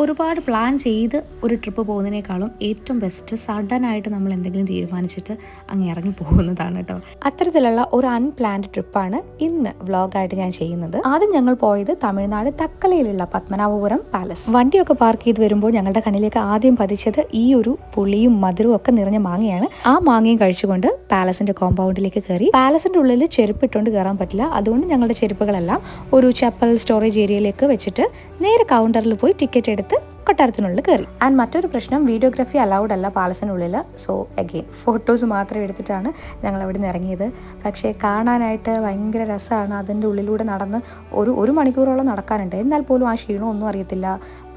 ഒരുപാട് പ്ലാൻ ചെയ്ത് ഒരു ട്രിപ്പ് പോകുന്നതിനേക്കാളും ഏറ്റവും ബെസ്റ്റ് സഡനായിട്ട് നമ്മൾ എന്തെങ്കിലും തീരുമാനിച്ചിട്ട് അങ്ങ് ഇറങ്ങി പോകുന്നതാണ് കേട്ടോ. അത്തരത്തിലുള്ള ഒരു അൺപ്ലാൻഡ് ട്രിപ്പാണ് ഇന്ന് വ്ളോഗായിട്ട് ഞാൻ ചെയ്യുന്നത്. ആദ്യം ഞങ്ങൾ പോയത് തമിഴ്നാട് തക്കലയിലുള്ള പത്മനാഭപുരം പാലസ്. വണ്ടിയൊക്കെ പാർക്ക് ചെയ്ത് വരുമ്പോൾ ഞങ്ങളുടെ കണ്ണിലേക്ക് ആദ്യം പതിച്ചത് ഈ ഒരു പുളിയും മധുരവും ഒക്കെ നിറഞ്ഞ മാങ്ങയാണ്. ആ മാങ്ങയും കഴിച്ചുകൊണ്ട് പാലസിന്റെ കോമ്പൗണ്ടിലേക്ക് കയറി. പാലസിന്റെ ഉള്ളിൽ ചെരുപ്പിട്ടുകൊണ്ട് കയറാൻ പറ്റില്ല, അതുകൊണ്ട് ഞങ്ങളുടെ ചെരുപ്പുകളെല്ലാം ഒരു ചപ്പൽ സ്റ്റോറേജ് ഏരിയയിലേക്ക് വെച്ചിട്ട് നേരെ കൗണ്ടറിൽ പോയി ടിക്കറ്റ് എടുത്ത് കൊട്ടാരത്തിനുള്ളിൽ കയറി. ആൻഡ് മറ്റൊരു പ്രശ്നം, വീഡിയോഗ്രാഫി അലൗഡ് അല്ല പാലസിനുള്ളിൽ. സോ അഗെയിൻ ഫോട്ടോസ് മാത്രം എടുത്തിട്ടാണ് ഞങ്ങൾ അവിടെ നിന്ന് ഇറങ്ങിയത്. പക്ഷേ കാണാനായിട്ട് ഭയങ്കര രസമാണ്. അതിൻ്റെ ഉള്ളിലൂടെ നടന്ന് ഒരു മണിക്കൂറോളം നടക്കാനുണ്ട്. എന്നാൽ പോലും ആ ക്ഷീണമൊന്നും അറിയത്തില്ല.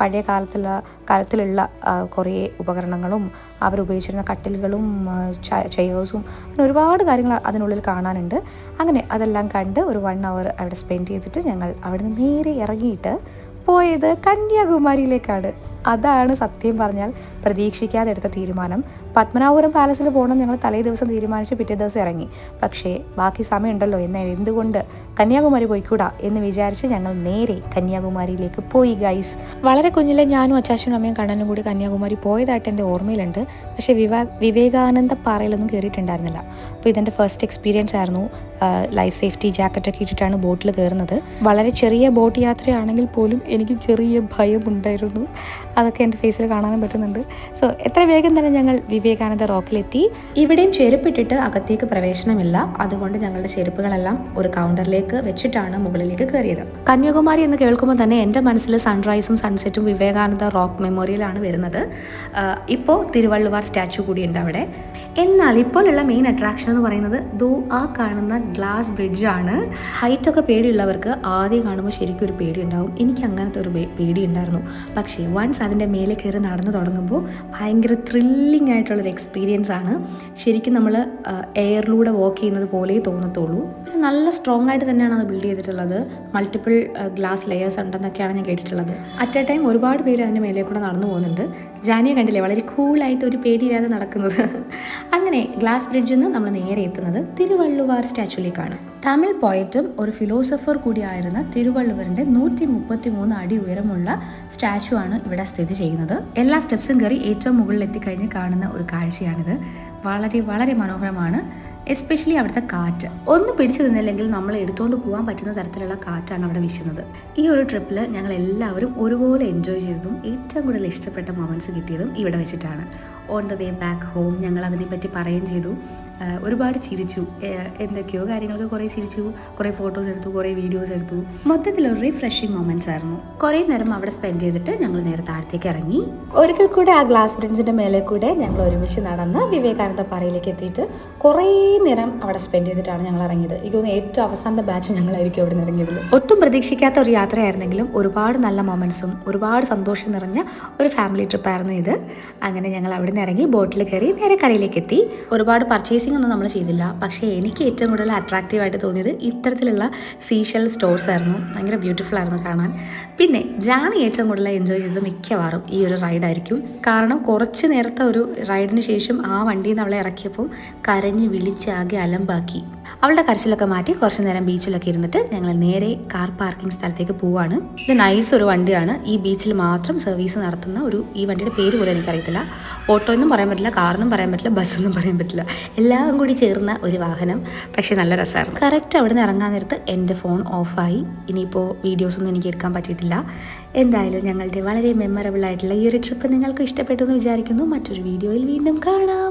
പഴയ കാലത്തിലുള്ള കുറേ ഉപകരണങ്ങളും അവരുപയോഗിച്ചിരുന്ന കട്ടിലുകളും ചെയേഴ്സും അങ്ങനെ ഒരുപാട് കാര്യങ്ങൾ അതിനുള്ളിൽ കാണാനുണ്ട്. അങ്ങനെ അതെല്ലാം കണ്ട് ഒരു 1 hour അവിടെ സ്പെൻഡ് ചെയ്തിട്ട് ഞങ്ങൾ അവിടെ നിന്ന് നേരെ ഇറങ്ങിയിട്ട് പോയത് കന്യാകുമാരിയിലേക്കാണ്. അതാണ് സത്യം പറഞ്ഞാൽ പ്രതീക്ഷിക്കാതെ എടുത്ത തീരുമാനം. പത്മനാഭപുരം പാലസിൽ പോകണം ഞങ്ങൾ തലേ ദിവസം തീരുമാനിച്ച് പിറ്റേ ദിവസം ഇറങ്ങി. പക്ഷേ ബാക്കി സമയമുണ്ടല്ലോ, എന്നാൽ എന്തുകൊണ്ട് കന്യാകുമാരി പോയിക്കൂടാ എന്ന് വിചാരിച്ച് ഞങ്ങൾ നേരെ കന്യാകുമാരിയിലേക്ക് പോയി ഗൈസ്. വളരെ കുഞ്ഞിലെ ഞാനും അച്ചാച്ചനും അമ്മയും കണ്ണനും കൂടി കന്യാകുമാരി പോയതായിട്ട് എൻ്റെ ഓർമ്മയിലുണ്ട്. പക്ഷേ വിവേകാനന്ദ പാറയിലൊന്നും കയറിയിട്ടുണ്ടായിരുന്നില്ല. അപ്പോൾ ഇതെൻ്റെ ഫസ്റ്റ് എക്സ്പീരിയൻസ് ആയിരുന്നു. ലൈഫ് സേഫ്റ്റി ജാക്കറ്റൊക്കെ ഇട്ടിട്ടാണ് ബോട്ടിൽ കയറുന്നത്. വളരെ ചെറിയ ബോട്ട് യാത്രയാണെങ്കിൽ പോലും എനിക്ക് ചെറിയ ഭയമുണ്ടായിരുന്നു. അതൊക്കെ എൻ്റെ ഫേസിൽ കാണാനും പറ്റുന്നുണ്ട്. സോ എത്ര വേഗം തന്നെ ഞങ്ങൾ വിവേകാനന്ദ റോക്കിലെത്തി. ഇവിടെയും ചെരുപ്പിട്ടിട്ട് അകത്തേക്ക് പ്രവേശനമില്ല. അതുകൊണ്ട് ഞങ്ങളുടെ ചെരുപ്പുകളെല്ലാം ഒരു കൗണ്ടറിലേക്ക് വെച്ചിട്ടാണ് മുകളിലേക്ക് കയറിയത്. കന്യാകുമാരി എന്ന് കേൾക്കുമ്പോൾ തന്നെ എൻ്റെ മനസ്സിൽ സൺറൈസും സൺസെറ്റും വിവേകാനന്ദ റോക്ക് മെമ്മോറിയലാണ് വരുന്നത്. ഇപ്പോൾ തിരുവള്ളുവാർ സ്റ്റാച്ചു കൂടിയുണ്ട് അവിടെ. എന്നാൽ ഇപ്പോഴുള്ള മെയിൻ അട്രാക്ഷൻ എന്ന് പറയുന്നത് ആ കാണുന്ന ഗ്ലാസ് ബ്രിഡ്ജാണ്. ഹൈറ്റൊക്കെ പേടിയുള്ളവർക്ക് ആദ്യം കാണുമ്പോൾ ശരിക്കും ഒരു പേടി ഉണ്ടാവും. എനിക്ക് അങ്ങനത്തെ ഒരു പേടി ഉണ്ടായിരുന്നു. പക്ഷേ വൺസ് അതിൻ്റെ മേലെ കയറി നടന്നു തുടങ്ങുമ്പോൾ ഭയങ്കര ത്രില്ലിംഗ് ആയിട്ടുള്ളൊരു എക്സ്പീരിയൻസ് ആണ്. ശരിക്കും നമ്മൾ എയറിലൂടെ വാക്ക് ചെയ്യുന്നത് പോലെ തോന്നത്തുള്ളൂ. പിന്നെ നല്ല സ്ട്രോങ് ആയിട്ട് തന്നെയാണ് അത് ബിൽഡ് ചെയ്തിട്ടുള്ളത്. മൾട്ടിപ്പിൾ ഗ്ലാസ് ലെയേഴ്സ് ഉണ്ടെന്നൊക്കെയാണ് ഞാൻ കേട്ടിട്ടുള്ളത്. അറ്റ് എ ടൈം ഒരുപാട് പേര് അതിൻ്റെ മേലെ കൂടെ നടന്നു പോകുന്നുണ്ട്. ജാനിയെ കണ്ടില്ലേ, വളരെ കൂളായിട്ട് ഒരു പേടിയില്ലാതെ നടക്കുന്നത്. അങ്ങനെ ഗ്ലാസ് ബ്രിഡ്ജിൽ നിന്ന് നമ്മൾ നേരെ എത്തുന്നത് തിരുവള്ളുവാർ സ്റ്റാച്ചുവിലേക്കാണ്. തമിഴ് പോയറ്റും ഒരു ഫിലോസഫർ കൂടിയായിരുന്ന തിരുവള്ളുവറിൻ്റെ 133 അടി ഉയരമുള്ള സ്റ്റാച്ചു ആണ് ഇവിടെ സ്ഥിതി ചെയ്യുന്നത്. എല്ലാ സ്റ്റെപ്സും കയറി ഏറ്റവും മുകളിൽ എത്തിക്കഴിഞ്ഞ് കാണുന്ന ഒരു കാഴ്ചയാണിത്. വളരെ വളരെ മനോഹരമാണ്. എസ്പെഷ്യലി അവിടുത്തെ കാറ്റ് ഒന്ന് പിടിച്ചു നിന്നില്ലെങ്കിൽ നമ്മൾ എടുത്തുകൊണ്ട് പോകാൻ പറ്റുന്ന തരത്തിലുള്ള കാറ്റാണ് അവിടെ വീശുന്നത്. ഈ ഒരു ട്രിപ്പിൽ ഞങ്ങൾ എല്ലാവരും ഒരുപോലെ എൻജോയ് ചെയ്തതും ഏറ്റവും കൂടുതൽ ഇഷ്ടപ്പെട്ട മൊമെൻറ്റ്സ് കിട്ടിയതും ഇവിടെ വെച്ചിട്ടാണ്. On the way back home ഞങ്ങൾ അതിനെപ്പറ്റി പറയുകയും ചെയ്തു. ഒരുപാട് ചിരിച്ചു. എന്തൊക്കെയോ കാര്യങ്ങൾക്ക് കുറേ ചിരിച്ചു, കുറേ ഫോട്ടോസ് എടുത്തു, കുറേ വീഡിയോസ് എടുത്തു. മൊത്തത്തിലൊരു റിഫ്രഷിങ് മൊമെൻറ്റ്സ് ആയിരുന്നു. കുറേ നേരം അവിടെ സ്പെൻഡ് ചെയ്തിട്ട് ഞങ്ങൾ നേരെ താഴത്തേക്ക് ഇറങ്ങി. ഒരിക്കൽ കൂടെ ആ ഗ്ലാസ് ബ്രിഡ്ജിൻ്റെ മേലെ കൂടെ ഞങ്ങൾ ഒരുമിച്ച് നടന്ന് വിവേകാനന്ദ പാറയിലേക്ക് എത്തിയിട്ട് കുറേ നേരം അവിടെ സ്പെൻഡ് ചെയ്തിട്ടാണ് ഞങ്ങൾ ഇറങ്ങിയത്. എനിക്ക് തോന്നുന്നു ഏറ്റവും അവസാനത്തെ ബാച്ച് ഞങ്ങളായിരിക്കും അവിടെ നിന്ന് ഇറങ്ങിയതിൽ. ഒട്ടും പ്രതീക്ഷിക്കാത്ത ഒരു യാത്രയായിരുന്നെങ്കിലും ഒരുപാട് നല്ല മൊമെൻറ്റ്സും ഒരുപാട് സന്തോഷം നിറഞ്ഞ ഒരു ഫാമിലി ട്രിപ്പായിരുന്നു ഇത്. അങ്ങനെ ഞങ്ങൾ അവിടെ നിന്ന് ഇറങ്ങി ബോട്ടിൽ കയറി നേരെ കരയിലേക്ക് എത്തി. ഒരുപാട് പർച്ചേസിംഗ് ഒന്നും നമ്മൾ ചെയ്തില്ല. പക്ഷേ എനിക്ക് ഏറ്റവും കൂടുതൽ അട്രാക്റ്റീവായിട്ട് തോന്നിയത് ഇത്തരത്തിലുള്ള സീഷൽ സ്റ്റോർസ് ആയിരുന്നു. ഭയങ്കര ബ്യൂട്ടിഫുൾ ആയിരുന്നു കാണാൻ. പിന്നെ ജാനി ഏറ്റവും കൂടുതൽ എൻജോയ് ചെയ്തത് മിക്കവാറും ഈ ഒരു റൈഡായിരിക്കും. കാരണം കുറച്ച് നേരത്തെ ഒരു റൈഡിന് ശേഷം ആ വണ്ടിയിൽ നിന്ന് അവളെ ഇറക്കിയപ്പോൾ കരഞ്ഞ് വിളിച്ചാകെ അലമ്പാക്കി. അവളുടെ കരച്ചിലൊക്കെ മാറ്റി കുറച്ച് നേരം ബീച്ചിലൊക്കെ ഇരുന്നിട്ട് ഞങ്ങൾ നേരെ കാർ പാർക്കിംഗ് സ്ഥലത്തേക്ക് പോവാണ്. ഇത് നൈസ് ഒരു വണ്ടിയാണ്. ഈ ബീച്ചിൽ മാത്രം സർവീസ് നടത്തുന്ന ഈ വണ്ടിയുടെ പേര് പോലും എനിക്കറിയത്തില്ല. ഓട്ടോ എന്നും പറയാൻ പറ്റില്ല, കാറെന്നും പറയാൻ പറ്റില്ല, ബസ്സൊന്നും പറയാൻ പറ്റില്ല. എല്ലാം കൂടി ചേർന്ന ഒരു വാഹനം. പക്ഷേ നല്ല രസമായിരുന്നു. കറക്റ്റ് അവിടെ നിന്ന് ഇറങ്ങാൻ നേരത്ത് എൻ്റെ ഫോൺ ഓഫായി. ഇനിയിപ്പോൾ വീഡിയോസൊന്നും എനിക്ക് എടുക്കാൻ പറ്റിയിട്ടില്ല. എന്തായാലും ഞങ്ങളുടെ വളരെ മെമ്മറബിൾ ആയിട്ടുള്ള ഈ ഒരു ട്രിപ്പ് നിങ്ങൾക്ക് ഇഷ്ടപ്പെട്ടു എന്ന് വിചാരിക്കുന്നു. മറ്റൊരു വീഡിയോയിൽ വീണ്ടും കാണാം.